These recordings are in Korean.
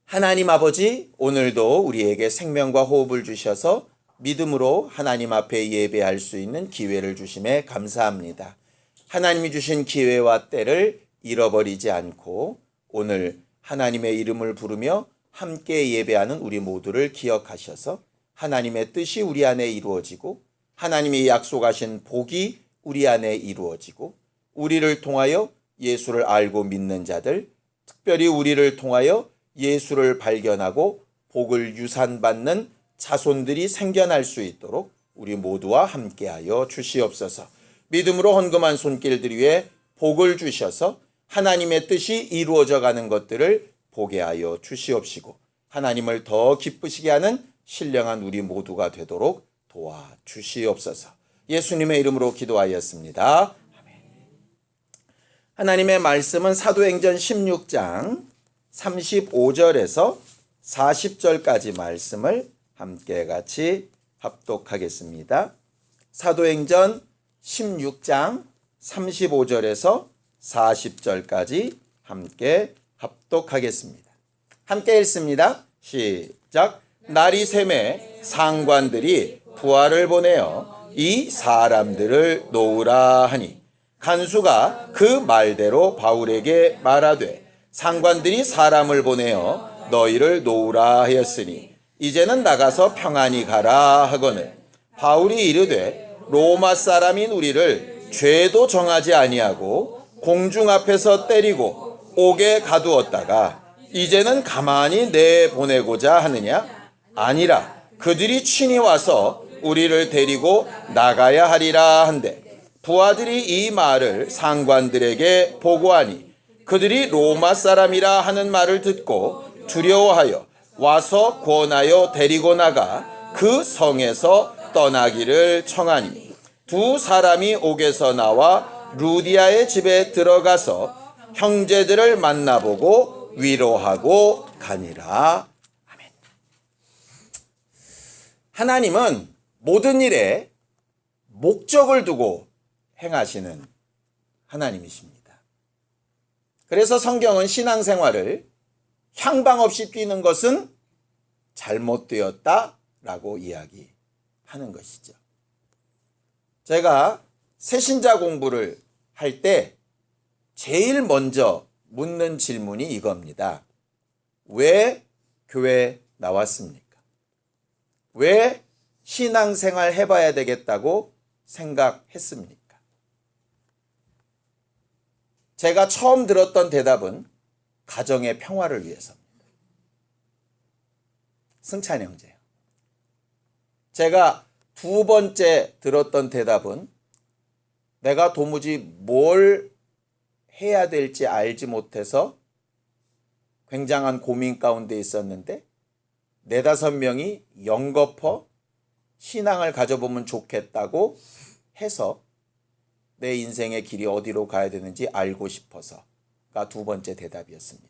하나님 아버지, 오늘도 우리에게 생명과 호흡을 주셔서 믿음으로 하나님 앞에 예배할 수 있는 기회를 주심에 감사합니다. 하나님이 주신 기회와 때를 잃어버리지 않고 오늘 하나님의 이름을 부르며 함께 예배하는 우리 모두를 기억하셔서 하나님의 뜻이 우리 안에 이루어지고 하나님이 약속하신 복이 우리 안에 이루어지고 우리를 통하여 예수를 알고 믿는 자들, 특별히 우리를 통하여 예수를 발견하고 복을 유산받는 자손들이 생겨날 수 있도록 우리 모두와 함께하여 주시옵소서. 믿음으로 헌금한 손길들 위에 복을 주셔서 하나님의 뜻이 이루어져 가는 것들을 보게 하여 주시옵시고 하나님을 더 기쁘시게 하는 신령한 우리 모두가 되도록 도와주시옵소서. 예수님의 이름으로 기도하였습니다. 아멘. 하나님의 말씀은 사도행전 16장 35절에서 40절까지 말씀을 함께 같이 합독하겠습니다. 사도행전 16장 35절에서 40절까지 함께 합독하겠습니다. 함께 읽습니다. 시작. 날이 새매 상관들이 부하를 보내어 이 사람들을 놓으라 하니 간수가 그 말대로 바울에게 말하되 상관들이 사람을 보내어 너희를 놓으라 하였으니 이제는 나가서 평안히 가라 하거늘 바울이 이르되 로마 사람인 우리를 죄도 정하지 아니하고 공중 앞에서 때리고 옥에 가두었다가 이제는 가만히 내보내고자 하느냐? 아니라 그들이 친히 와서 우리를 데리고 나가야 하리라 한데 부하들이 이 말을 상관들에게 보고하니 그들이 로마 사람이라 하는 말을 듣고 두려워하여 와서 권하여 데리고 나가 그 성에서 떠나기를 청하니 두 사람이 옥에서 나와 루디아의 집에 들어가서 형제들을 만나보고 위로하고 가니라. 아멘. 하나님은 모든 일에 목적을 두고 행하시는 하나님이십니다. 그래서 성경은 신앙생활을 향방 없이 뛰는 것은 잘못되었다라고 이야기하는 것이죠. 제가 새신자 공부를 할 때 제일 먼저 묻는 질문이 이겁니다. 왜 교회 나왔습니까? 왜 신앙생활 해봐야 되겠다고 생각했습니까? 제가 처음 들었던 대답은 가정의 평화를 위해서입니다. 승찬 형제요. 제가 두 번째 들었던 대답은 내가 도무지 뭘 해야 될지 알지 못해서 굉장한 고민 가운데 있었는데 4-5명이 연거퍼 신앙을 가져보면 좋겠다고 해서 내 인생의 길이 어디로 가야 되는지 알고 싶어서가 두 번째 대답이었습니다.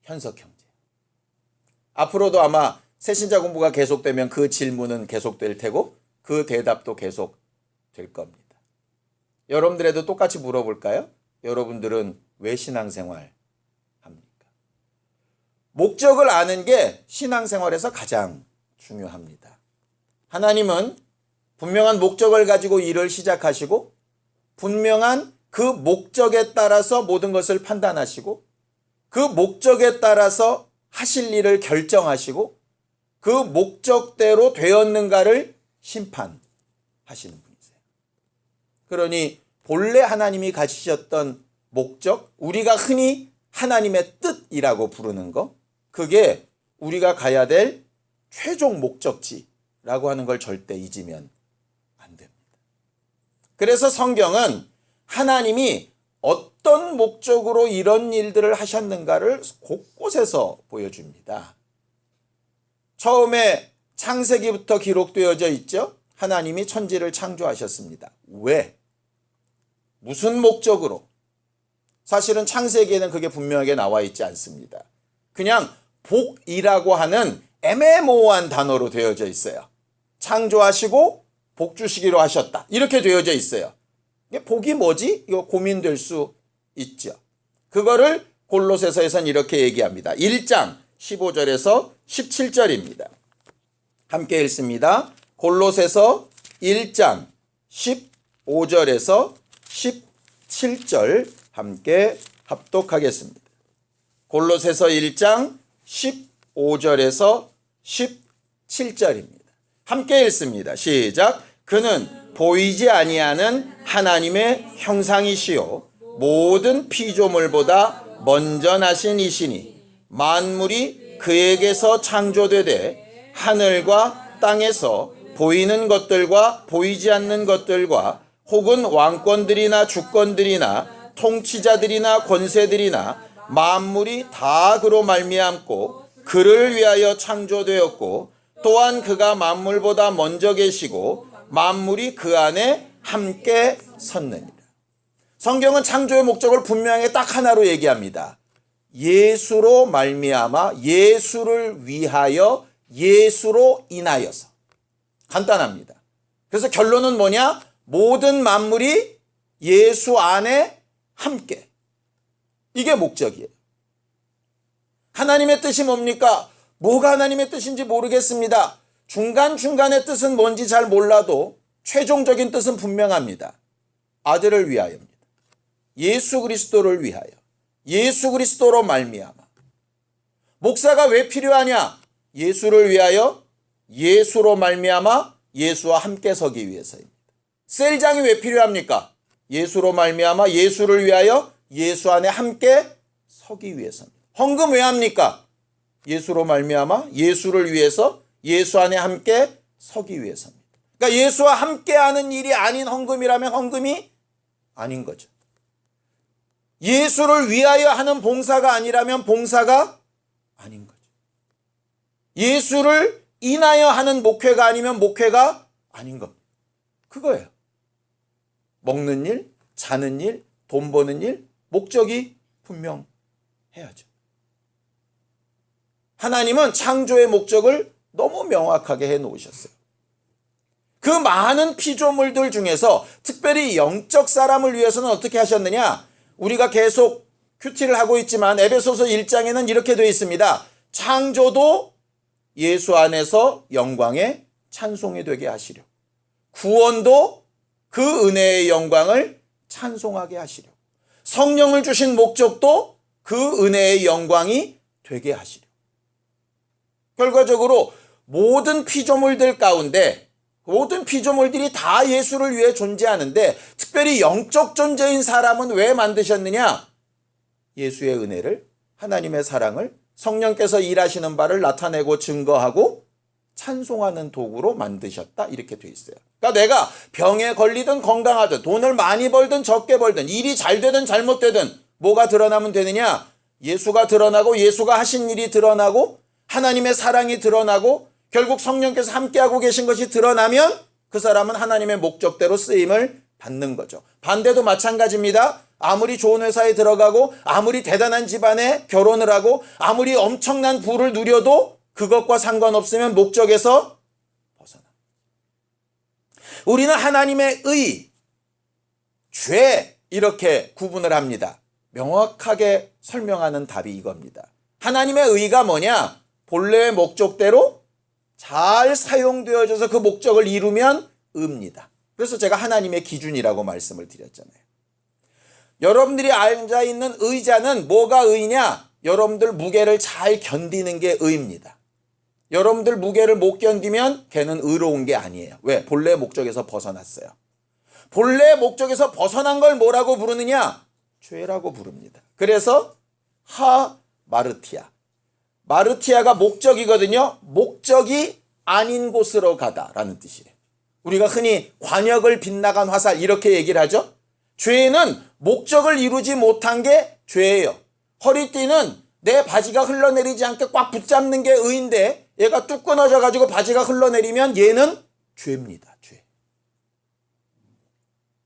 현석 형제. 앞으로도 아마 새신자 공부가 계속되면 그 질문은 계속될 테고 그 대답도 계속될 겁니다. 여러분들에도 똑같이 물어볼까요? 여러분들은 왜 신앙생활 합니까? 목적을 아는 게 신앙생활에서 가장 중요합니다. 하나님은 분명한 목적을 가지고 일을 시작하시고 분명한 그 목적에 따라서 모든 것을 판단하시고 그 목적에 따라서 하실 일을 결정하시고 그 목적대로 되었는가를 심판하시는 분이세요. 그러니 본래 하나님이 가지셨던 목적, 우리가 흔히 하나님의 뜻이라고 부르는 거, 그게 우리가 가야 될 최종 목적지라고 하는 걸 절대 잊으면 안 됩니다. 그래서 성경은 하나님이 어떤 목적으로 이런 일들을 하셨는가를 곳곳에서 보여줍니다. 처음에 창세기부터 기록되어져 있죠. 하나님이 천지를 창조하셨습니다. 왜? 무슨 목적으로? 사실은 창세기에는 그게 분명하게 나와 있지 않습니다. 그냥 복이라고 하는 애매모호한 단어로 되어져 있어요. 창조하시고 복 주시기로 하셨다. 이렇게 되어져 있어요. 복이 뭐지? 이거 고민될 수 있죠. 그거를 골로새서에서는 이렇게 얘기합니다. 1장 15절에서 17절입니다. 함께 읽습니다. 골로새서 1장 15절에서 17절 함께 합독하겠습니다. 골로새서 1장 15절에서 17절입니다. 함께 읽습니다. 시작. 그는 보이지 아니하는 하나님의 형상이시요 모든 피조물보다 먼저 나신 이시니 만물이 그에게서 창조되되 하늘과 땅에서 보이는 것들과 보이지 않는 것들과 혹은 왕권들이나 주권들이나 통치자들이나 권세들이나 만물이 다 그로 말미암고 그를 위하여 창조되었고 또한 그가 만물보다 먼저 계시고 만물이 그 안에 함께 섰느니라. 성경은 창조의 목적을 분명히 딱 하나로 얘기합니다. 예수로 말미암아 예수를 위하여 예수로 인하여서. 간단합니다. 그래서 결론은 뭐냐? 모든 만물이 예수 안에 함께. 이게 목적이에요. 하나님의 뜻이 뭡니까? 뭐가 하나님의 뜻인지 모르겠습니다. 중간중간의 뜻은 뭔지 잘 몰라도 최종적인 뜻은 분명합니다. 아들을 위하여입니다. 예수 그리스도를 위하여. 예수 그리스도로 말미암아. 목사가 왜 필요하냐? 예수를 위하여 예수로 말미암아 예수와 함께 서기 위해서입니다. 셀장이 왜 필요합니까? 예수로 말미암아 예수를 위하여 예수 안에 함께 서기 위해서입니다. 헌금 왜 합니까? 예수로 말미암아 예수를 위해서 예수 안에 함께 서기 위해서입니다. 그러니까 예수와 함께하는 일이 아닌 헌금이라면 헌금이 아닌 거죠. 예수를 위하여 하는 봉사가 아니라면 봉사가 아닌 거죠. 예수를 인하여 하는 목회가 아니면 목회가 아닌 겁니다. 그거예요. 먹는 일, 자는 일, 돈 버는 일, 목적이 분명해야죠. 하나님은 창조의 목적을 너무 명확하게 해놓으셨어요. 그 많은 피조물들 중에서 특별히 영적 사람을 위해서는 어떻게 하셨느냐? 우리가 계속 큐티를 하고 있지만 에베소서 1장에는 이렇게 되어 있습니다. 창조도 예수 안에서 영광의 찬송이 되게 하시려. 구원도 그 은혜의 영광을 찬송하게 하시려. 성령을 주신 목적도 그 은혜의 영광이 되게 하시려. 결과적으로 모든 피조물들 가운데 모든 피조물들이 다 예수를 위해 존재하는데 특별히 영적 존재인 사람은 왜 만드셨느냐? 예수의 은혜를, 하나님의 사랑을, 성령께서 일하시는 바를 나타내고 증거하고 찬송하는 도구로 만드셨다. 이렇게 돼 있어요. 그러니까 내가 병에 걸리든 건강하든 돈을 많이 벌든 적게 벌든 일이 잘 되든 잘못되든 뭐가 드러나면 되느냐? 예수가 드러나고 예수가 하신 일이 드러나고 하나님의 사랑이 드러나고 결국 성령께서 함께하고 계신 것이 드러나면 그 사람은 하나님의 목적대로 쓰임을 받는 거죠. 반대도 마찬가지입니다. 아무리 좋은 회사에 들어가고 아무리 대단한 집안에 결혼을 하고 아무리 엄청난 부를 누려도 그것과 상관없으면 목적에서 벗어나. 우리는 하나님의 의, 죄 이렇게 구분을 합니다. 명확하게 설명하는 답이 이겁니다. 하나님의 의가 뭐냐? 본래의 목적대로 잘 사용되어져서 그 목적을 이루면 의입니다. 그래서 제가 하나님의 기준이라고 말씀을 드렸잖아요. 여러분들이 앉아있는 의자는 뭐가 의냐? 여러분들 무게를 잘 견디는 게 의입니다. 여러분들 무게를 못 견디면 걔는 의로운 게 아니에요. 왜? 본래 목적에서 벗어났어요. 본래 목적에서 벗어난 걸 뭐라고 부르느냐? 죄라고 부릅니다. 그래서 마르티아. 마르티아가 목적이거든요. 목적이 아닌 곳으로 가다라는 뜻이에요. 우리가 흔히 관역을 빗나간 화살 이렇게 얘기를 하죠. 죄는 목적을 이루지 못한 게 죄예요. 허리띠는 내 바지가 흘러내리지 않게 꽉 붙잡는 게 의인데 얘가 뚝 끊어져 가지고 바지가 흘러내리면 얘는 죄입니다. 죄.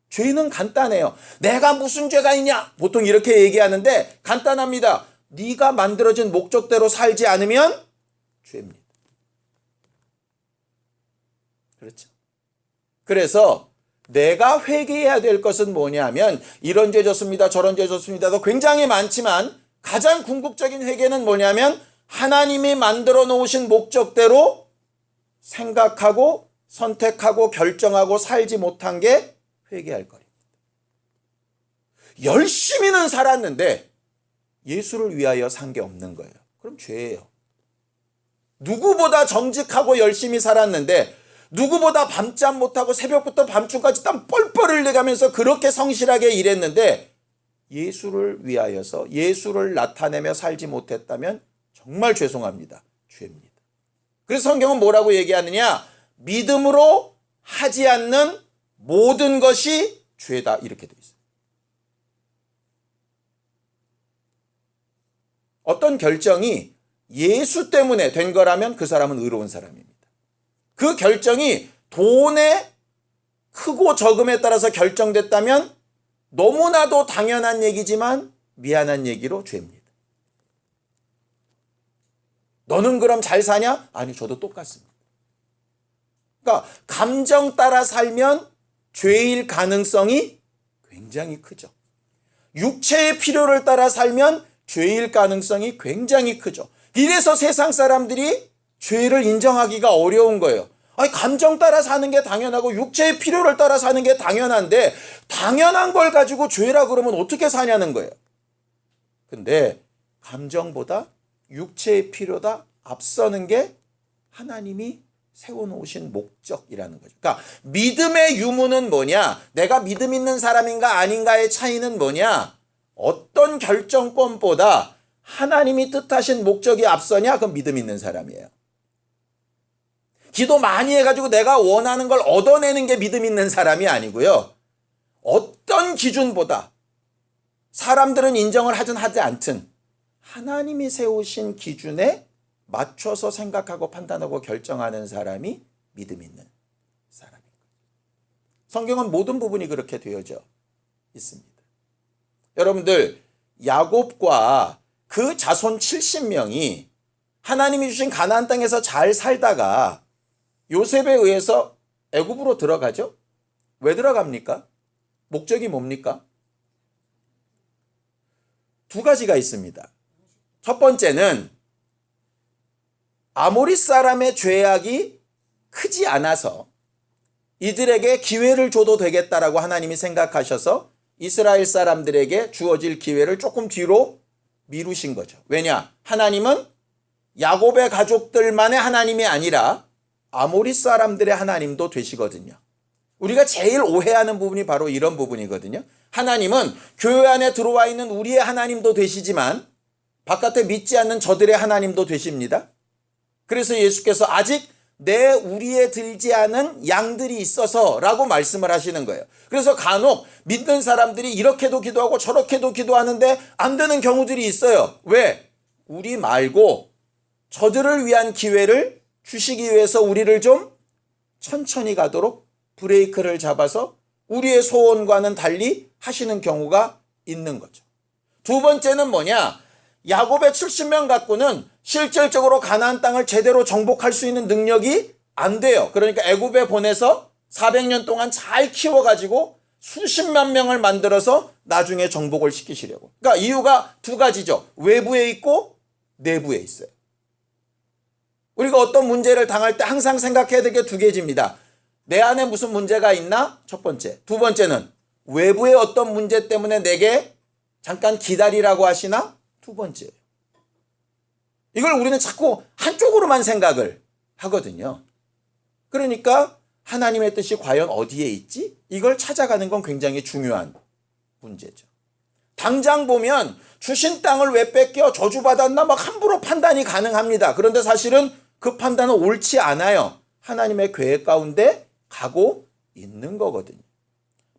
죄는 간단해요. 내가 무슨 죄가 있냐? 보통 이렇게 얘기하는데 간단합니다. 네가 만들어진 목적대로 살지 않으면 죄입니다. 그렇죠. 그래서 내가 회개해야 될 것은 뭐냐면 이런 죄 졌습니다. 저런 죄 졌습니다도 굉장히 많지만 가장 궁극적인 회개는 뭐냐면 하나님이 만들어 놓으신 목적대로 생각하고 선택하고 결정하고 살지 못한 게 회개할 거입니다. 열심히는 살았는데 예수를 위하여 산 게 없는 거예요. 그럼 죄예요. 누구보다 정직하고 열심히 살았는데 누구보다 밤잠 못하고 새벽부터 밤중까지 땀 뻘뻘 흘려가면서 그렇게 성실하게 일했는데 예수를 위하여서 예수를 나타내며 살지 못했다면 정말 죄송합니다. 죄입니다. 그래서 성경은 뭐라고 얘기하느냐? 믿음으로 하지 않는 모든 것이 죄다 이렇게 되어 있어요. 어떤 결정이 예수 때문에 된 거라면 그 사람은 의로운 사람입니다. 그 결정이 돈의 크고 적음에 따라서 결정됐다면 너무나도 당연한 얘기지만 미안한 얘기로 죄입니다. 너는 그럼 잘 사냐? 아니, 저도 똑같습니다. 그러니까 감정 따라 살면 죄일 가능성이 굉장히 크죠. 육체의 필요를 따라 살면 죄일 가능성이 굉장히 크죠. 이래서 세상 사람들이 죄를 인정하기가 어려운 거예요. 아니, 감정 따라 사는 게 당연하고 육체의 필요를 따라 사는 게 당연한데 당연한 걸 가지고 죄라 그러면 어떻게 사냐는 거예요. 근데 감정보다 육체의 필요다 앞서는 게 하나님이 세워놓으신 목적이라는 거죠. 그러니까 믿음의 유무는 뭐냐? 내가 믿음 있는 사람인가 아닌가의 차이는 뭐냐? 어떤 결정권보다 하나님이 뜻하신 목적이 앞서냐? 그건 믿음 있는 사람이에요. 기도 많이 해가지고 내가 원하는 걸 얻어내는 게 믿음 있는 사람이 아니고요. 어떤 기준보다 사람들은 인정을 하든 하지 않든 하나님이 세우신 기준에 맞춰서 생각하고 판단하고 결정하는 사람이 믿음 있는 사람입니다. 성경은 모든 부분이 그렇게 되어져 있습니다. 여러분들, 야곱과 그 자손 70명이 하나님이 주신 가나안 땅에서 잘 살다가 요셉에 의해서 애굽으로 들어가죠. 왜 들어갑니까? 목적이 뭡니까? 두 가지가 있습니다. 첫 번째는 아모리 사람의 죄악이 크지 않아서 이들에게 기회를 줘도 되겠다라고 하나님이 생각하셔서 이스라엘 사람들에게 주어질 기회를 조금 뒤로 미루신 거죠. 왜냐? 하나님은 야곱의 가족들만의 하나님이 아니라 아모리 사람들의 하나님도 되시거든요. 우리가 제일 오해하는 부분이 바로 이런 부분이거든요. 하나님은 교회 안에 들어와 있는 우리의 하나님도 되시지만 바깥에 믿지 않는 저들의 하나님도 되십니다. 그래서 예수께서 아직 내 우리에 들지 않은 양들이 있어서 라고 말씀을 하시는 거예요. 그래서 간혹 믿는 사람들이 이렇게도 기도하고 저렇게도 기도하는데 안 되는 경우들이 있어요. 왜? 우리 말고 저들을 위한 기회를 주시기 위해서 우리를 좀 천천히 가도록 브레이크를 잡아서 우리의 소원과는 달리 하시는 경우가 있는 거죠. 두 번째는 뭐냐? 야곱의 70명 갖고는 실질적으로 가나안 땅을 제대로 정복할 수 있는 능력이 안 돼요. 그러니까 애굽에 보내서 400년 동안 잘 키워가지고 수십만 명을 만들어서 나중에 정복을 시키시려고. 그러니까 이유가 두 가지죠. 외부에 있고 내부에 있어요. 우리가 어떤 문제를 당할 때 항상 생각해야 될 게 두 개입니다. 내 안에 무슨 문제가 있나? 첫 번째. 두 번째는 외부의 어떤 문제 때문에 내게 잠깐 기다리라고 하시나? 두 번째. 이걸 우리는 자꾸 한쪽으로만 생각을 하거든요. 그러니까 하나님의 뜻이 과연 어디에 있지? 이걸 찾아가는 건 굉장히 중요한 문제죠. 당장 보면 주신 땅을 왜 뺏겨 저주받았나 막 함부로 판단이 가능합니다. 그런데 사실은 그 판단은 옳지 않아요. 하나님의 계획 가운데 가고 있는 거거든요.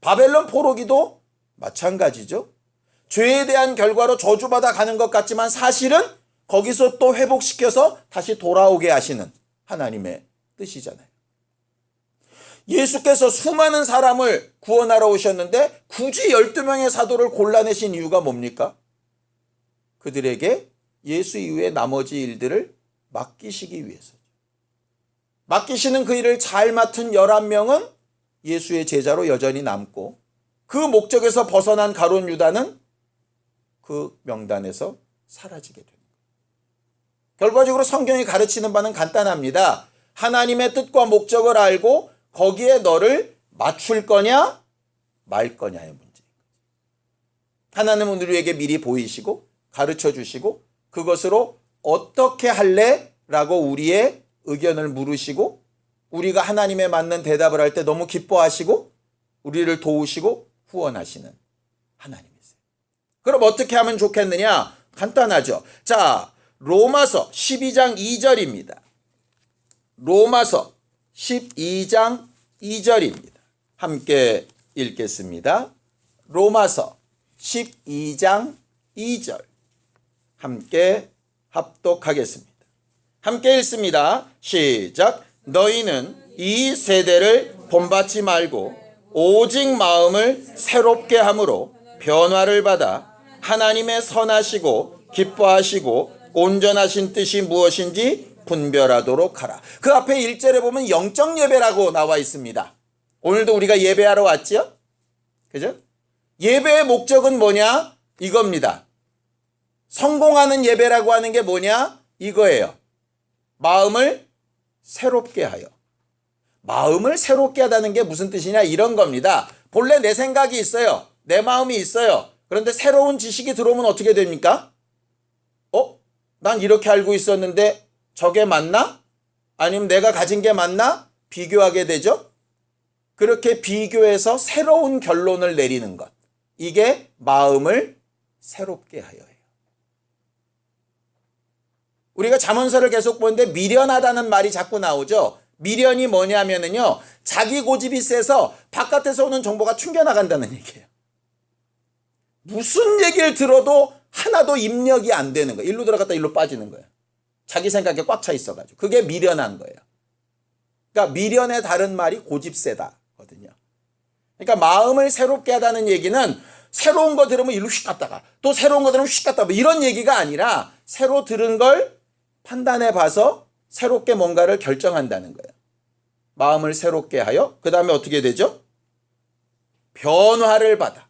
바벨론 포로기도 마찬가지죠. 죄에 대한 결과로 저주받아 가는 것 같지만 사실은 거기서 또 회복시켜서 다시 돌아오게 하시는 하나님의 뜻이잖아요. 예수께서 수많은 사람을 구원하러 오셨는데 굳이 12명의 사도를 골라내신 이유가 뭡니까? 그들에게 예수 이후의 나머지 일들을 맡기시기 위해서죠. 맡기시는 그 일을 잘 맡은 11명은 예수의 제자로 여전히 남고 그 목적에서 벗어난 가룟 유다는 그 명단에서 사라지게 됩니다. 결과적으로 성경이 가르치는 바는 간단합니다. 하나님의 뜻과 목적을 알고 거기에 너를 맞출 거냐 말 거냐의 문제. 하나님은 우리에게 미리 보이시고 가르쳐 주시고 그것으로 어떻게 할래? 라고 우리의 의견을 물으시고 우리가 하나님에 맞는 대답을 할 때 너무 기뻐하시고 우리를 도우시고 후원하시는 하나님이세요. 그럼 어떻게 하면 좋겠느냐? 간단하죠. 자, 로마서 12장 2절입니다. 로마서 12장 2절입니다. 함께 읽겠습니다. 로마서 12장 2절 함께 합독하겠습니다. 함께 읽습니다. 시작. 너희는 이 세대를 본받지 말고 오직 마음을 새롭게 함으로 변화를 받아 하나님의 선하시고 기뻐하시고 온전하신 뜻이 무엇인지 분별하도록 하라. 그 앞에 1절에 보면 영적 예배라고 나와 있습니다. 오늘도 우리가 예배하러 왔죠? 그죠? 예배의 목적은 뭐냐? 이겁니다. 성공하는 예배라고 하는 게 뭐냐? 이거예요. 마음을 새롭게 하여. 마음을 새롭게 하다는 게 무슨 뜻이냐? 이런 겁니다. 본래 내 생각이 있어요. 내 마음이 있어요. 그런데 새로운 지식이 들어오면 어떻게 됩니까? 난 이렇게 알고 있었는데 저게 맞나? 아니면 내가 가진 게 맞나? 비교하게 되죠. 그렇게 비교해서 새로운 결론을 내리는 것. 이게 마음을 새롭게 하여예요. 우리가 잠언서를 계속 보는데 미련하다는 말이 자꾸 나오죠. 미련이 뭐냐면은요, 자기 고집이 세서 바깥에서 오는 정보가 튕겨나간다는 얘기예요. 무슨 얘기를 들어도 하나도 입력이 안 되는 거예요. 일로 들어갔다 일로 빠지는 거예요. 자기 생각에 꽉 차 있어가지고. 그게 미련한 거예요. 그러니까 미련의 다른 말이 고집세다거든요. 그러니까 마음을 새롭게 하다는 얘기는 새로운 거 들으면 일로 휙 갔다가 또 새로운 거 들으면 휙 갔다가 뭐 이런 얘기가 아니라 새로 들은 걸 판단해 봐서 새롭게 뭔가를 결정한다는 거예요. 마음을 새롭게 하여 그 다음에 어떻게 되죠? 변화를 받아.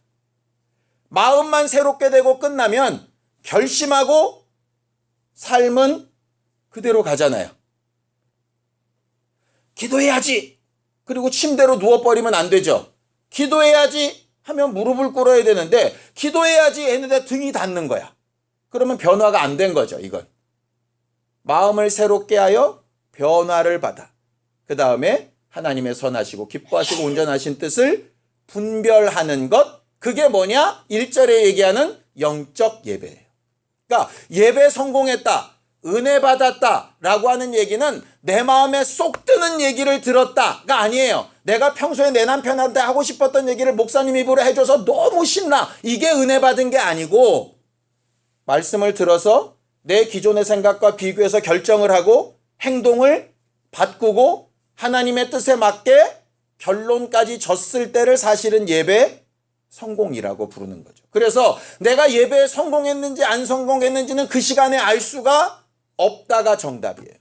마음만 새롭게 되고 끝나면 결심하고 삶은 그대로 가잖아요. 기도해야지. 그리고 침대로 누워버리면 안 되죠. 기도해야지 하면 무릎을 꿇어야 되는데 기도해야지 했는데 등이 닿는 거야. 그러면 변화가 안 된 거죠. 이건. 마음을 새롭게 하여 변화를 받아. 그 다음에 하나님의 선하시고 기뻐하시고 온전하신 뜻을 분별하는 것. 그게 뭐냐? 1절에 얘기하는 영적 예배예요. 그러니까 예배 성공했다. 은혜 받았다 라고 하는 얘기는 내 마음에 쏙 드는 얘기를 들었다가 아니에요. 내가 평소에 내 남편한테 하고 싶었던 얘기를 목사님 입으로 해줘서 너무 신나. 이게 은혜 받은 게 아니고 말씀을 들어서 내 기존의 생각과 비교해서 결정을 하고 행동을 바꾸고 하나님의 뜻에 맞게 결론까지 졌을 때를 사실은 예배 성공이라고 부르는 거죠. 그래서 내가 예배에 성공했는지 안 성공했는지는 그 시간에 알 수가 없다가 정답이에요.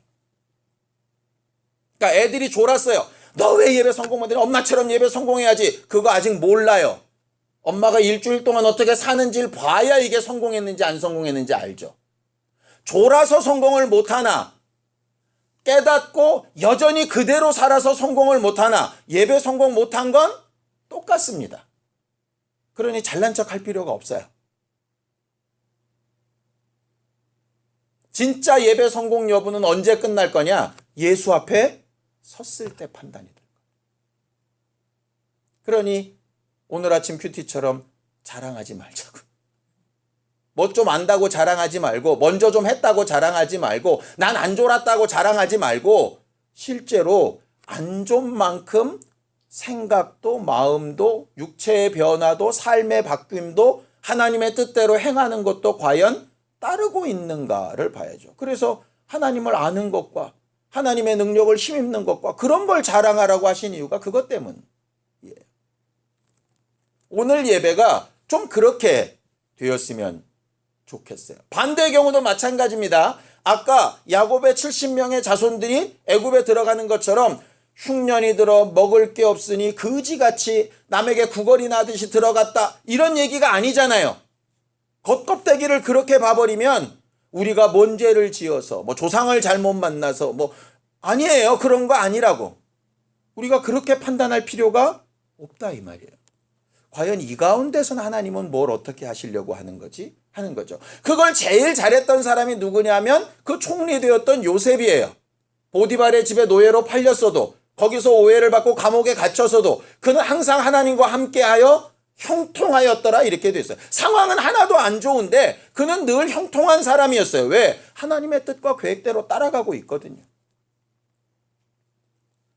그러니까 애들이 졸았어요. 너 왜 예배 성공 못해? 엄마처럼 예배 성공해야지. 그거 아직 몰라요. 엄마가 일주일 동안 어떻게 사는지를 봐야 이게 성공했는지 안 성공했는지 알죠. 졸아서 성공을 못하나 깨닫고 여전히 그대로 살아서 성공을 못하나 예배 성공 못한 건 똑같습니다. 그러니 잘난 척 할 필요가 없어요. 진짜 예배 성공 여부는 언제 끝날 거냐? 예수 앞에 섰을 때 판단이 될 거예요. 그러니 오늘 아침 큐티처럼 자랑하지 말자고. 뭐 좀 안다고 자랑하지 말고 먼저 좀 했다고 자랑하지 말고 난 안 졸았다고 자랑하지 말고 실제로 안 좋은 만큼 생각도 마음도 육체의 변화도 삶의 바뀜도 하나님의 뜻대로 행하는 것도 과연 따르고 있는가를 봐야죠. 그래서 하나님을 아는 것과 하나님의 능력을 힘입는 것과 그런 걸 자랑하라고 하신 이유가 그것 때문이에요. 오늘 예배가 좀 그렇게 되었으면 좋겠어요. 반대의 경우도 마찬가지입니다. 아까 야곱의 70명의 자손들이 애굽에 들어가는 것처럼 흉년이 들어 먹을 게 없으니 그지같이 남에게 구걸이 나듯이 들어갔다. 이런 얘기가 아니잖아요. 겉껍데기를 그렇게 봐버리면 우리가 뭔 죄를 지어서 뭐 조상을 잘못 만나서 뭐 아니에요. 그런 거 아니라고. 우리가 그렇게 판단할 필요가 없다 이 말이에요. 과연 이 가운데서는 하나님은 뭘 어떻게 하시려고 하는 거지? 하는 거죠. 그걸 제일 잘했던 사람이 누구냐면 그 총리 되었던 요셉이에요. 보디발의 집에 노예로 팔렸어도 거기서 오해를 받고 감옥에 갇혔어도 그는 항상 하나님과 함께하여 형통하였더라 이렇게 돼 있어요. 상황은 하나도 안 좋은데 그는 늘 형통한 사람이었어요. 왜? 하나님의 뜻과 계획대로 따라가고 있거든요.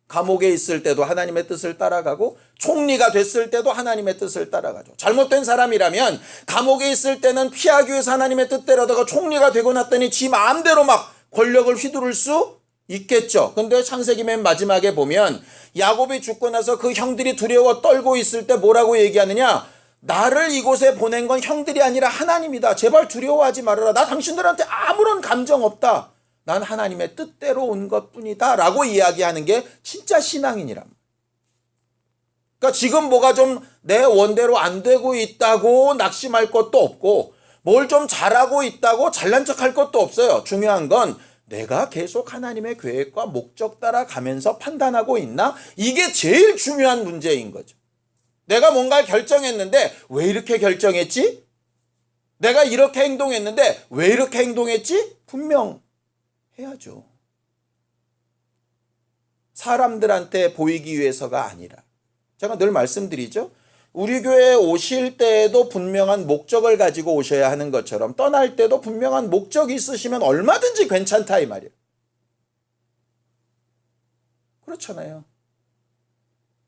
감옥에 있을 때도 하나님의 뜻을 따라가고 총리가 됐을 때도 하나님의 뜻을 따라가죠. 잘못된 사람이라면 감옥에 있을 때는 피하기 위해서 하나님의 뜻대로다가 총리가 되고 났더니 지 마음대로 막 권력을 휘두를 수 있겠죠. 근데 창세기 맨 마지막에 보면 야곱이 죽고 나서 그 형들이 두려워 떨고 있을 때 뭐라고 얘기하느냐? 나를 이곳에 보낸 건 형들이 아니라 하나님이다. 제발 두려워하지 말아라. 나 당신들한테 아무런 감정 없다. 난 하나님의 뜻대로 온 것뿐이다 라고 이야기하는 게 진짜 신앙인이란 말이에요. 그러니까 지금 뭐가 좀 내 원대로 안 되고 있다고 낙심할 것도 없고 뭘 좀 잘하고 있다고 잘난 척할 것도 없어요. 중요한 건 내가 계속 하나님의 계획과 목적 따라 가면서 판단하고 있나? 이게 제일 중요한 문제인 거죠. 내가 뭔가 결정했는데 왜 이렇게 결정했지? 내가 이렇게 행동했는데 왜 이렇게 행동했지? 분명 해야죠. 사람들한테 보이기 위해서가 아니라. 제가 늘 말씀드리죠. 우리 교회에 오실 때에도 분명한 목적을 가지고 오셔야 하는 것처럼 떠날 때도 분명한 목적이 있으시면 얼마든지 괜찮다 이 말이에요. 그렇잖아요.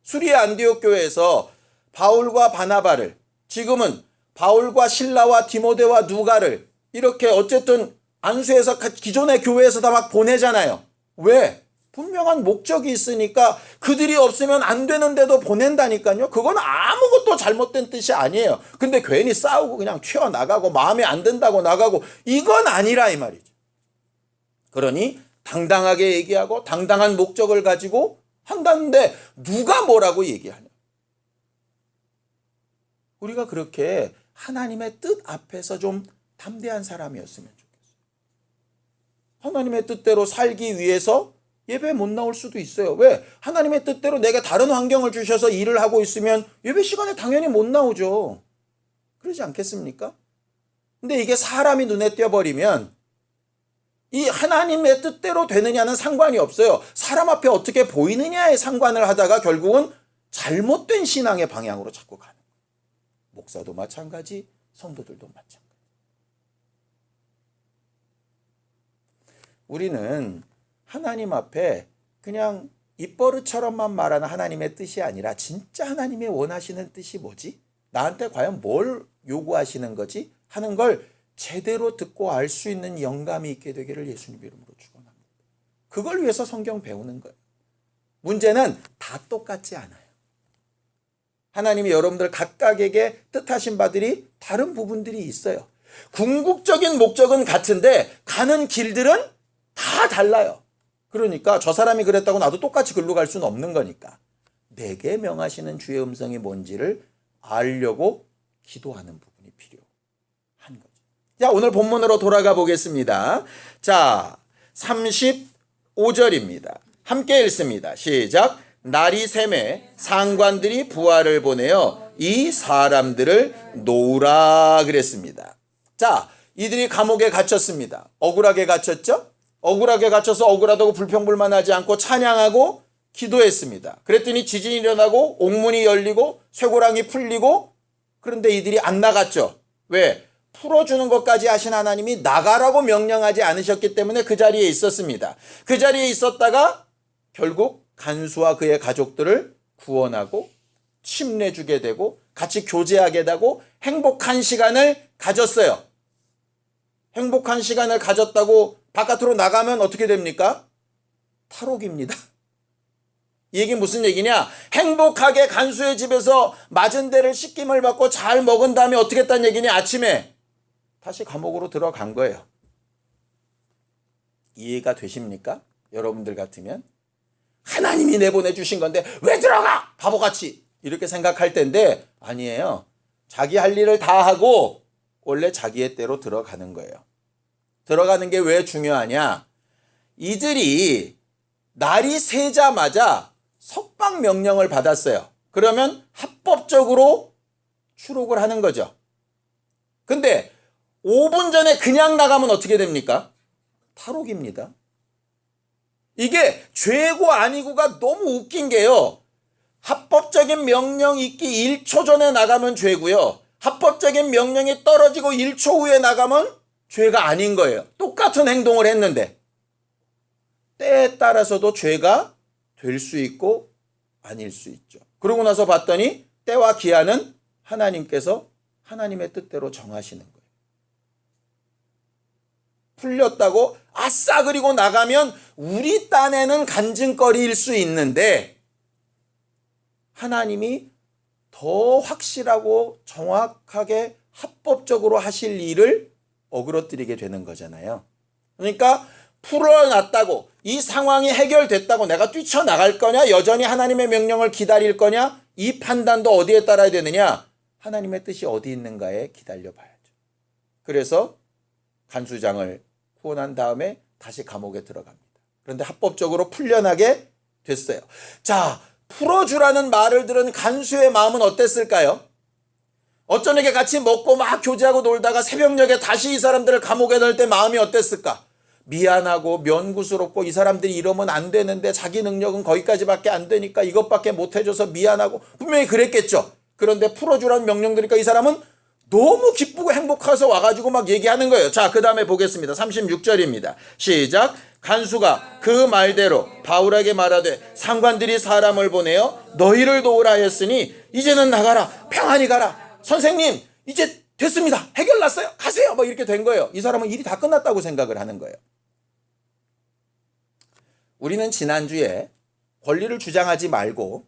수리 안디옥 교회에서 바울과 바나바를 지금은 바울과 실라와 디모데와 누가를 이렇게 어쨌든 안수해서 기존의 교회에서 다 막 보내잖아요. 왜? 분명한 목적이 있으니까 그들이 없으면 안 되는데도 보낸다니까요. 그건 아무것도 잘못된 뜻이 아니에요. 근데 괜히 싸우고 그냥 튀어나가고 마음에 안 든다고 나가고 이건 아니라 이 말이죠. 그러니 당당하게 얘기하고 당당한 목적을 가지고 한다는데 누가 뭐라고 얘기하냐. 우리가 그렇게 하나님의 뜻 앞에서 좀 담대한 사람이었으면 좋겠어요. 하나님의 뜻대로 살기 위해서 예배 못 나올 수도 있어요. 왜? 하나님의 뜻대로 내가 다른 환경을 주셔서 일을 하고 있으면 예배 시간에 당연히 못 나오죠. 그러지 않겠습니까? 근데 이게 사람이 눈에 띄어버리면 이 하나님의 뜻대로 되느냐는 상관이 없어요. 사람 앞에 어떻게 보이느냐에 상관을 하다가 결국은 잘못된 신앙의 방향으로 자꾸 가는 거예요. 목사도 마찬가지, 성도들도 마찬가지. 우리는 하나님 앞에 그냥 입버릇처럼만 말하는 하나님의 뜻이 아니라 진짜 하나님의 원하시는 뜻이 뭐지? 나한테 과연 뭘 요구하시는 거지? 하는 걸 제대로 듣고 알 수 있는 영감이 있게 되기를 예수님 이름으로 축원합니다. 그걸 위해서 성경 배우는 거예요. 문제는 다 똑같지 않아요. 하나님이 여러분들 각각에게 뜻하신 바들이 다른 부분들이 있어요. 궁극적인 목적은 같은데 가는 길들은 다 달라요. 그러니까 저 사람이 그랬다고 나도 똑같이 글로 갈 수는 없는 거니까 내게 명하시는 주의 음성이 뭔지를 알려고 기도하는 부분이 필요한 거죠. 자, 오늘 본문으로 돌아가 보겠습니다. 자, 35절입니다. 함께 읽습니다. 시작. 날이 새매 상관들이 부하를 보내어 이 사람들을 놓으라 그랬습니다. 자, 이들이 감옥에 갇혔습니다. 억울하게 갇혔죠? 억울하게 갇혀서 억울하다고 불평불만하지 않고 찬양하고 기도했습니다. 그랬더니 지진이 일어나고 옥문이 열리고 쇠고랑이 풀리고 그런데 이들이 안 나갔죠. 왜? 풀어주는 것까지 하신 하나님이 나가라고 명령하지 않으셨기 때문에 그 자리에 있었습니다. 그 자리에 있었다가 결국 간수와 그의 가족들을 구원하고 침례주게 되고 같이 교제하게 되고 행복한 시간을 가졌어요. 행복한 시간을 가졌다고 바깥으로 나가면 어떻게 됩니까? 탈옥입니다. 이 얘기 무슨 얘기냐? 행복하게 간수의 집에서 맞은 데를 씻김을 받고 잘 먹은 다음에 어떻게 했다는 얘기냐? 아침에 다시 감옥으로 들어간 거예요. 이해가 되십니까? 여러분들 같으면 하나님이 내보내주신 건데 왜 들어가? 바보같이 이렇게 생각할 텐데 아니에요. 자기 할 일을 다 하고 원래 자기의 때로 들어가는 거예요. 들어가는 게 왜 중요하냐? 이들이 날이 새자마자 석방 명령을 받았어요. 그러면 합법적으로 출옥을 하는 거죠. 근데 5분 전에 그냥 나가면 어떻게 됩니까? 탈옥입니다. 이게 죄고 아니고가 너무 웃긴 게요. 합법적인 명령 있기 1초 전에 나가면 죄고요. 합법적인 명령이 떨어지고 1초 후에 나가면 죄가 아닌 거예요. 똑같은 행동을 했는데 때에 따라서도 죄가 될 수 있고 아닐 수 있죠. 그러고 나서 봤더니 때와 기한은 하나님께서 하나님의 뜻대로 정하시는 거예요. 풀렸다고 아싸 그리고 나가면 우리 딴에는 간증거리일 수 있는데 하나님이 더 확실하고 정확하게 합법적으로 하실 일을 어그러뜨리게 되는 거잖아요. 그러니까 풀어놨다고 이 상황이 해결됐다고 내가 뛰쳐나갈 거냐 여전히 하나님의 명령을 기다릴 거냐 이 판단도 어디에 따라야 되느냐 하나님의 뜻이 어디 있는가에 기다려 봐야죠. 그래서 간수장을 구원한 다음에 다시 감옥에 들어갑니다. 그런데 합법적으로 풀려나게 됐어요. 자, 풀어주라는 말을 들은 간수의 마음은 어땠을까요? 어쩌게 같이 먹고 막 교제하고 놀다가 새벽녘에 다시 이 사람들을 감옥에 넣을 때 마음이 어땠을까? 미안하고 면구스럽고 이 사람들이 이러면 안 되는데 자기 능력은 거기까지밖에 안 되니까 이것밖에 못 해줘서 미안하고 분명히 그랬겠죠. 그런데 풀어주라는 명령 들으니까 이 사람은 너무 기쁘고 행복해서 와가지고 막 얘기하는 거예요. 자, 그 다음에 보겠습니다. 36절입니다. 시작. 간수가 그 말대로 바울에게 말하되 상관들이 사람을 보내어 너희를 도우라 했으니 이제는 나가라. 평안히 가라. 선생님 이제 됐습니다. 해결 났어요. 가세요. 뭐 이렇게 된 거예요. 이 사람은 일이 다 끝났다고 생각을 하는 거예요. 우리는 지난주에 권리를 주장하지 말고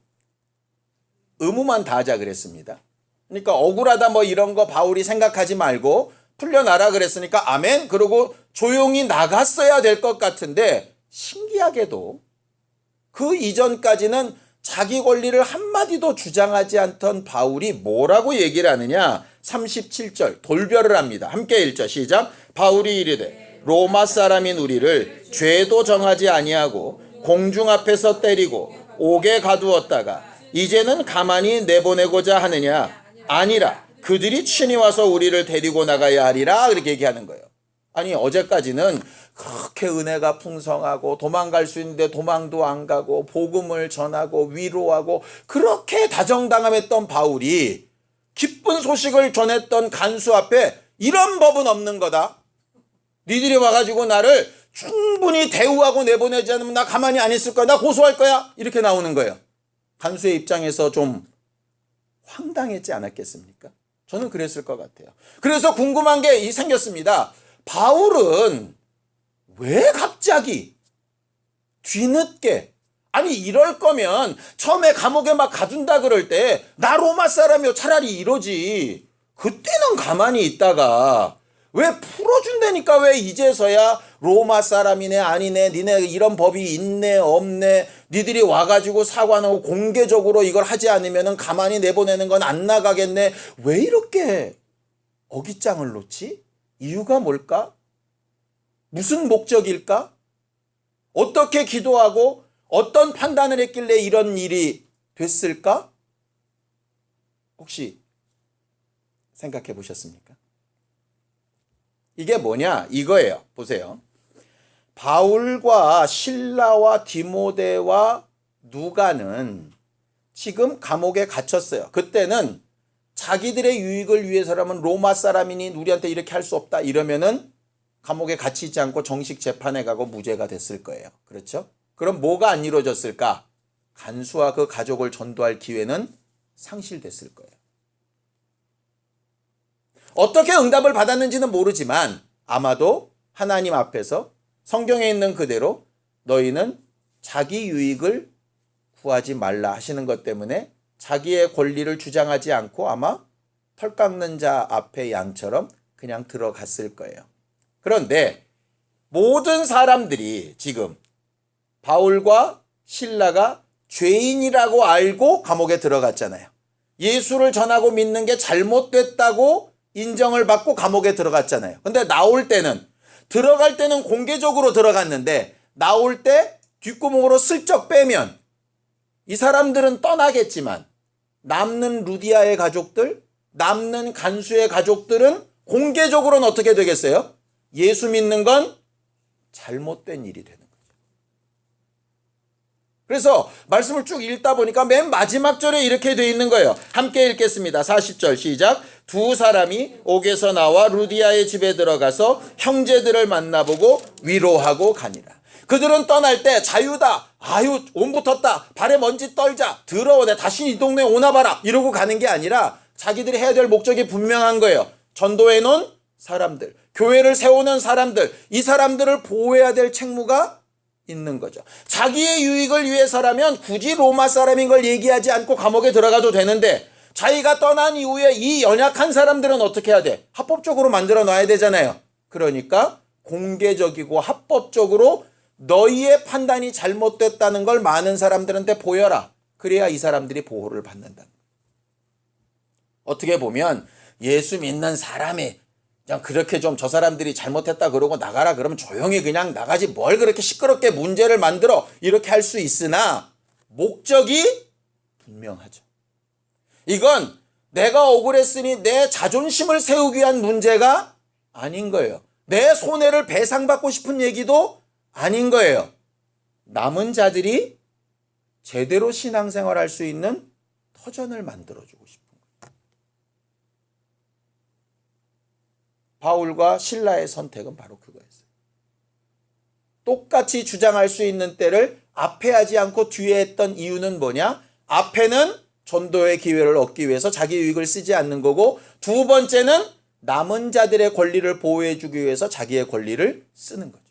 의무만 다하자 그랬습니다. 그러니까 억울하다 뭐 이런 거 바울이 생각하지 말고 풀려나라 그랬으니까 아멘. 그러고 조용히 나갔어야 될 것 같은데 신기하게도 그 이전까지는 자기 권리를 한마디도 주장하지 않던 바울이 뭐라고 얘기를 하느냐. 37절 돌별을 합니다. 함께 읽죠. 시작. 바울이 이르되 로마 사람인 우리를 죄도 정하지 아니하고 공중 앞에서 때리고 옥에 가두었다가 이제는 가만히 내보내고자 하느냐. 아니라 그들이 친히 와서 우리를 데리고 나가야 하리라. 그렇게 얘기하는 거예요. 아니 어제까지는 그렇게 은혜가 풍성하고 도망갈 수 있는데 도망도 안 가고 복음을 전하고 위로하고 그렇게 다정다감했던 바울이 기쁜 소식을 전했던 간수 앞에 이런 법은 없는 거다. 니들이 와가지고 나를 충분히 대우하고 내보내지 않으면 나 가만히 안 있을 거야. 나 고소할 거야. 이렇게 나오는 거예요. 간수의 입장에서 좀 황당했지 않았겠습니까? 저는 그랬을 것 같아요. 그래서 궁금한 게 생겼습니다. 바울은 왜 갑자기 뒤늦게 아니 이럴 거면 처음에 감옥에 막 가둔다 그럴 때 나 로마 사람이요 차라리 이러지. 그때는 가만히 있다가 왜 풀어준다니까 왜 이제서야 로마 사람이네 아니네 니네 이런 법이 있네 없네 니들이 와가지고 사과하고 공개적으로 이걸 하지 않으면 가만히 내보내는 건 안 나가겠네. 왜 이렇게 어깃장을 놓지? 이유가 뭘까? 무슨 목적일까? 어떻게 기도하고 어떤 판단을 했길래 이런 일이 됐을까? 혹시 생각해 보셨습니까? 이게 뭐냐? 이거예요. 보세요. 바울과 실라와 디모데와 누가는 지금 감옥에 갇혔어요. 그때는 자기들의 유익을 위해서라면 로마 사람이니 우리한테 이렇게 할 수 없다 이러면은 감옥에 갇히지 않고 정식 재판에 가고 무죄가 됐을 거예요. 그렇죠? 그럼 뭐가 안 이루어졌을까? 간수와 그 가족을 전도할 기회는 상실됐을 거예요. 어떻게 응답을 받았는지는 모르지만 아마도 하나님 앞에서 성경에 있는 그대로 너희는 자기 유익을 구하지 말라 하시는 것 때문에 자기의 권리를 주장하지 않고 아마 털 깎는 자 앞에 양처럼 그냥 들어갔을 거예요. 그런데 모든 사람들이 지금 바울과 실라가 죄인이라고 알고 감옥에 들어갔잖아요. 예수를 전하고 믿는 게 잘못됐다고 인정을 받고 감옥에 들어갔잖아요. 근데 나올 때는 들어갈 때는 공개적으로 들어갔는데 나올 때 뒷구멍으로 슬쩍 빼면 이 사람들은 떠나겠지만 남는 루디아의 가족들, 남는 간수의 가족들은 공개적으로는 어떻게 되겠어요? 예수 믿는 건 잘못된 일이 되는 거죠. 그래서 말씀을 쭉 읽다 보니까 맨 마지막 절에 이렇게 되어 있는 거예요. 함께 읽겠습니다. 40절 시작. 두 사람이 옥에서 나와 루디아의 집에 들어가서 형제들을 만나보고 위로하고 가니라. 그들은 떠날 때 자유다. 아유 온 붙었다. 발에 먼지 떨자. 더러워. 내 다시 이 동네에 오나 봐라. 이러고 가는 게 아니라 자기들이 해야 될 목적이 분명한 거예요. 전도해 놓은 사람들, 교회를 세우는 사람들, 이 사람들을 보호해야 될 책무가 있는 거죠. 자기의 유익을 위해서라면 굳이 로마 사람인 걸 얘기하지 않고 감옥에 들어가도 되는데 자기가 떠난 이후에 이 연약한 사람들은 어떻게 해야 돼? 합법적으로 만들어 놔야 되잖아요. 그러니까 공개적이고 합법적으로 너희의 판단이 잘못됐다는 걸 많은 사람들한테 보여라. 그래야 이 사람들이 보호를 받는다. 어떻게 보면 예수 믿는 사람이 그냥 그렇게 좀 저 사람들이 잘못했다 그러고 나가라 그러면 조용히 그냥 나가지 뭘 그렇게 시끄럽게 문제를 만들어 이렇게 할 수 있으나 목적이 분명하죠. 이건 내가 억울했으니 내 자존심을 세우기 위한 문제가 아닌 거예요. 내 손해를 배상받고 싶은 얘기도 아닌 거예요. 남은 자들이 제대로 신앙생활 할 수 있는 터전을 만들어주고 싶은 거예요. 바울과 실라의 선택은 바로 그거였어요. 똑같이 주장할 수 있는 때를 앞에 하지 않고 뒤에 했던 이유는 뭐냐? 앞에는 전도의 기회를 얻기 위해서 자기 유익을 쓰지 않는 거고, 두 번째는 남은 자들의 권리를 보호해 주기 위해서 자기의 권리를 쓰는 거죠.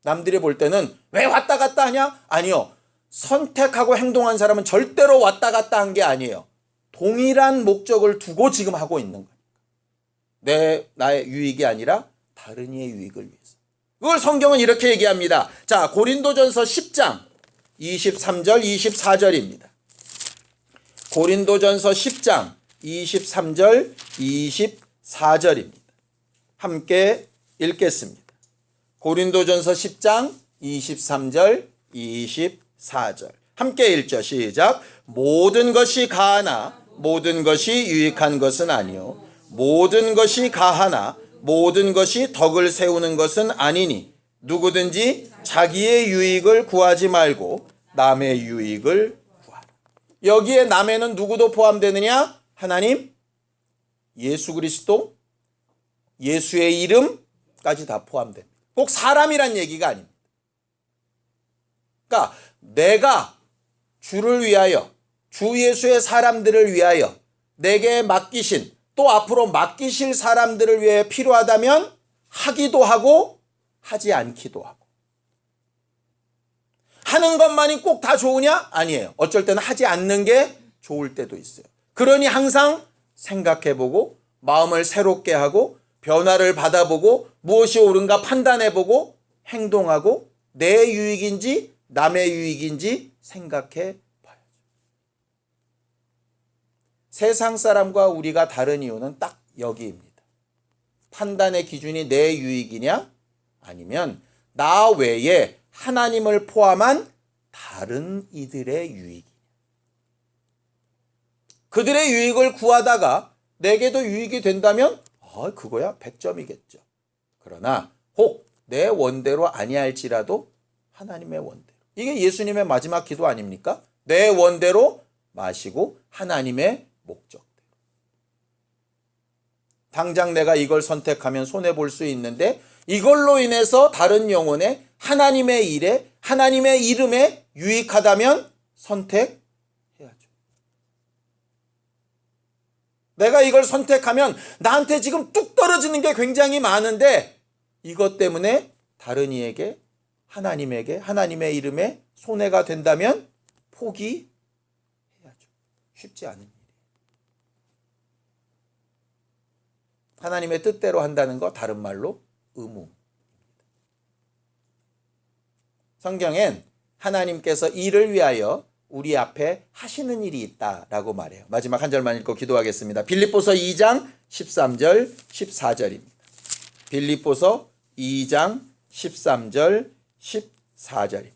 남들이 볼 때는 왜 왔다 갔다 하냐? 아니요. 선택하고 행동한 사람은 절대로 왔다 갔다 한 게 아니에요. 동일한 목적을 두고 지금 하고 있는 거예요. 나의 유익이 아니라 다른 이의 유익을 위해서. 그걸 성경은 이렇게 얘기합니다. 자, 고린도전서 10장 23절 24절입니다. 고린도전서 10장 23절 24절입니다. 함께 읽겠습니다. 고린도전서 10장 23절 24절 함께 읽죠. 시작. 모든 것이 가하나 모든 것이 유익한 것은 아니요 모든 것이 가하나 모든 것이 덕을 세우는 것은 아니니 누구든지 자기의 유익을 구하지 말고 남의 유익을 구하라. 여기에 남에는 누구도 포함되느냐? 하나님, 예수 그리스도, 예수의 이름까지 다 포함됩니다. 꼭 사람이란 얘기가 아닙니다. 그러니까 내가 주를 위하여, 주 예수의 사람들을 위하여 내게 맡기신, 또 앞으로 맡기실 사람들을 위해 필요하다면 하기도 하고 하지 않기도 하고. 하는 것만이 꼭 다 좋으냐? 아니에요. 어쩔 때는 하지 않는 게 좋을 때도 있어요. 그러니 항상 생각해보고 마음을 새롭게 하고 변화를 받아보고 무엇이 옳은가 판단해보고 행동하고 내 유익인지 남의 유익인지 생각해 봐야죠. 세상 사람과 우리가 다른 이유는 딱 여기입니다. 판단의 기준이 내 유익이냐 아니면 나 외에 하나님을 포함한 다른 이들의 유익이냐. 그들의 유익을 구하다가 내게도 유익이 된다면 그거야 100점이겠죠. 그러나 혹 내 원대로 아니할지라도 하나님의 원대로. 이게 예수님의 마지막 기도 아닙니까? 내 원대로 마시고 하나님의 목적대로. 당장 내가 이걸 선택하면 손해볼 수 있는데 이걸로 인해서 다른 영혼의 하나님의 일에 하나님의 이름에 유익하다면 선택해야죠. 내가 이걸 선택하면 나한테 지금 뚝 떨어지는 게 굉장히 많은데 이것 때문에 다른 이에게 하나님에게 하나님의 이름에 손해가 된다면 포기해야죠. 쉽지 않은 일이에요. 하나님의 뜻대로 한다는 거 다른 말로 의무. 성경엔 하나님께서 이를 위하여 우리 앞에 하시는 일이 있다라고 말해요. 마지막 한 절만 읽고 기도하겠습니다. 빌립보서 2장 13절 14절입니다. 빌립보서 2장 13절 14절입니다.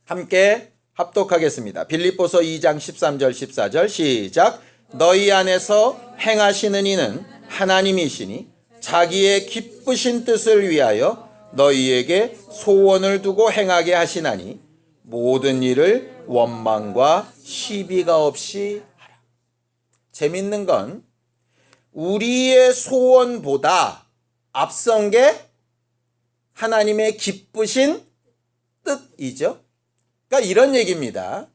함께 합독하겠습니다. 빌립보서 2장 13절 14절 시작. 너희 안에서 행하시는 이는 하나님이시니 자기의 기쁘신 뜻을 위하여 너희에게 소원을 두고 행하게 하시나니 모든 일을 원망과 시비가 없이 하라. 재밌는 건 우리의 소원보다 앞선 게 하나님의 기쁘신 뜻이죠. 그러니까 이런 얘기입니다.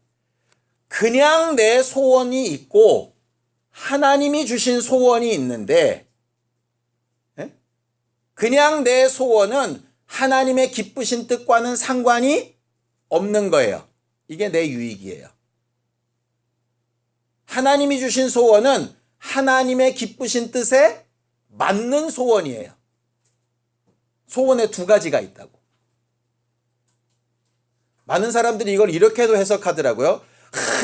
그냥 내 소원이 있고 하나님이 주신 소원이 있는데, 그냥 내 소원은 하나님의 기쁘신 뜻과는 상관이 없는 거예요. 이게 내 유익이에요. 하나님이 주신 소원은 하나님의 기쁘신 뜻에 맞는 소원이에요. 소원에 두 가지가 있다고. 많은 사람들이 이걸 이렇게도 해석하더라고요.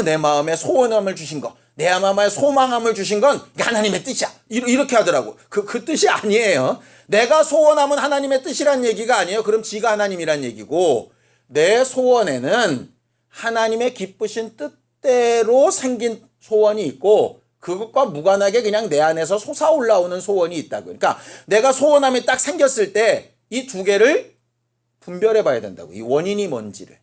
내 마음에 소원함을 주신 거, 내 마음에 소망함을 주신 건 하나님의 뜻이야. 이렇게 하더라고. 그 뜻이 아니에요. 내가 소원하면 하나님의 뜻이란 얘기가 아니에요. 그럼 지가 하나님이란 얘기고, 내 소원에는 하나님의 기쁘신 뜻대로 생긴 소원이 있고, 그것과 무관하게 그냥 내 안에서 솟아올라오는 소원이 있다고. 그러니까 내가 소원함이 딱 생겼을 때 이 두 개를 분별해 봐야 된다고. 이 원인이 뭔지를.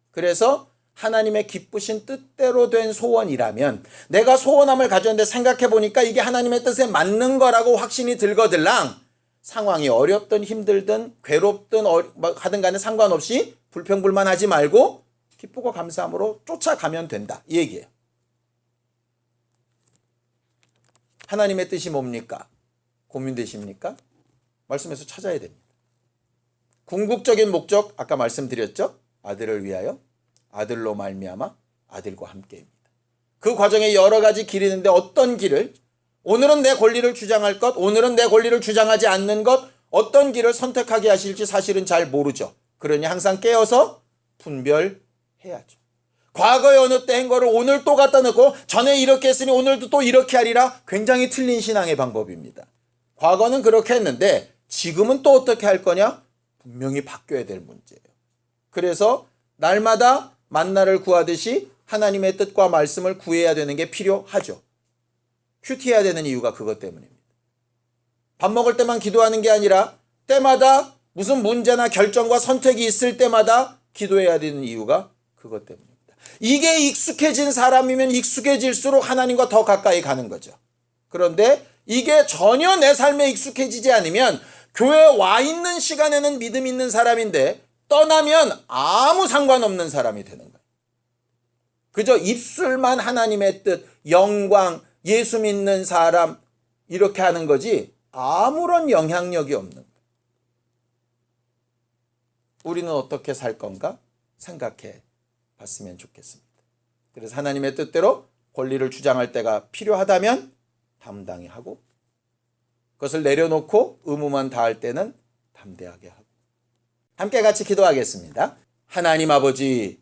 그래서 하나님의 기쁘신 뜻대로 된 소원이라면, 내가 소원함을 가졌는데 생각해 보니까 이게 하나님의 뜻에 맞는 거라고 확신이 들거들랑, 상황이 어렵든 힘들든 괴롭든 하든 간에 상관없이 불평불만하지 말고 기쁘고 감사함으로 쫓아가면 된다, 이 얘기예요. 하나님의 뜻이 뭡니까? 고민되십니까? 말씀에서 찾아야 됩니다. 궁극적인 목적, 아까 말씀드렸죠? 아들을 위하여, 아들로 말미암아 아들과 함께입니다. 그 과정에 여러 가지 길이 있는데 어떤 길을, 오늘은 내 권리를 주장할 것, 오늘은 내 권리를 주장하지 않는 것, 어떤 길을 선택하게 하실지 사실은 잘 모르죠. 그러니 항상 깨어서 분별해야죠. 과거에 어느 때 한 거를 오늘 또 갖다 놓고 전에 이렇게 했으니 오늘도 또 이렇게 하리라, 굉장히 틀린 신앙의 방법입니다. 과거는 그렇게 했는데 지금은 또 어떻게 할 거냐? 분명히 바뀌어야 될 문제예요. 그래서 날마다 만나를 구하듯이 하나님의 뜻과 말씀을 구해야 되는 게 필요하죠. 큐티해야 되는 이유가 그것 때문입니다. 밥 먹을 때만 기도하는 게 아니라 때마다 무슨 문제나 결정과 선택이 있을 때마다 기도해야 되는 이유가 그것 때문입니다. 이게 익숙해진 사람이면 익숙해질수록 하나님과 더 가까이 가는 거죠. 그런데 이게 전혀 내 삶에 익숙해지지 않으면, 교회에 와 있는 시간에는 믿음 있는 사람인데 떠나면 아무 상관없는 사람이 되는 거예요. 그저 입술만 하나님의 뜻, 영광, 예수 믿는 사람 이렇게 하는 거지 아무런 영향력이 없는 거예요. 우리는 어떻게 살 건가 생각해 봤으면 좋겠습니다. 그래서 하나님의 뜻대로 권리를 주장할 때가 필요하다면 담당히 하고, 그것을 내려놓고 의무만 다할 때는 담대하게 하고. 함께 같이 기도하겠습니다. 하나님 아버지,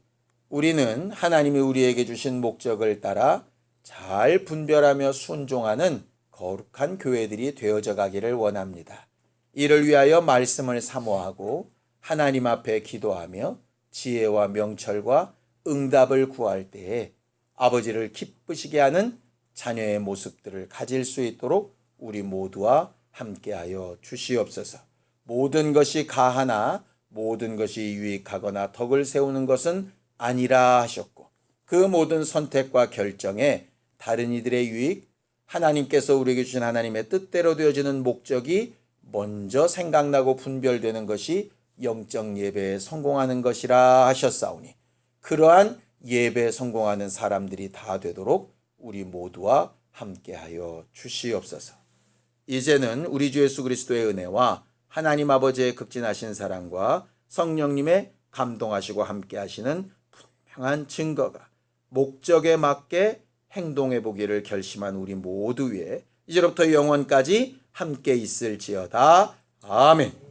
우리는 하나님이 우리에게 주신 목적을 따라 잘 분별하며 순종하는 거룩한 교회들이 되어져 가기를 원합니다. 이를 위하여 말씀을 사모하고 하나님 앞에 기도하며 지혜와 명철과 응답을 구할 때에 아버지를 기쁘시게 하는 자녀의 모습들을 가질 수 있도록 우리 모두와 함께하여 주시옵소서. 모든 것이 가하나 모든 것이 유익하거나 덕을 세우는 것은 아니라 하셨고, 그 모든 선택과 결정에 다른 이들의 유익, 하나님께서 우리에게 주신 하나님의 뜻대로 되어지는 목적이 먼저 생각나고 분별되는 것이 영적 예배에 성공하는 것이라 하셨사오니, 그러한 예배에 성공하는 사람들이 다 되도록 우리 모두와 함께하여 주시옵소서. 이제는 우리 주 예수 그리스도의 은혜와 하나님 아버지의 극진하신 사랑과 성령님의 감동하시고 함께하시는 분명한 증거가 목적에 맞게 행동해 보기를 결심한 우리 모두 위에 이제로부터 영원까지 함께 있을지어다. 아멘.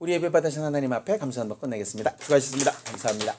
우리 예배 받으신 하나님 앞에 감사한번 끝내겠습니다. 수고하셨습니다. 감사합니다.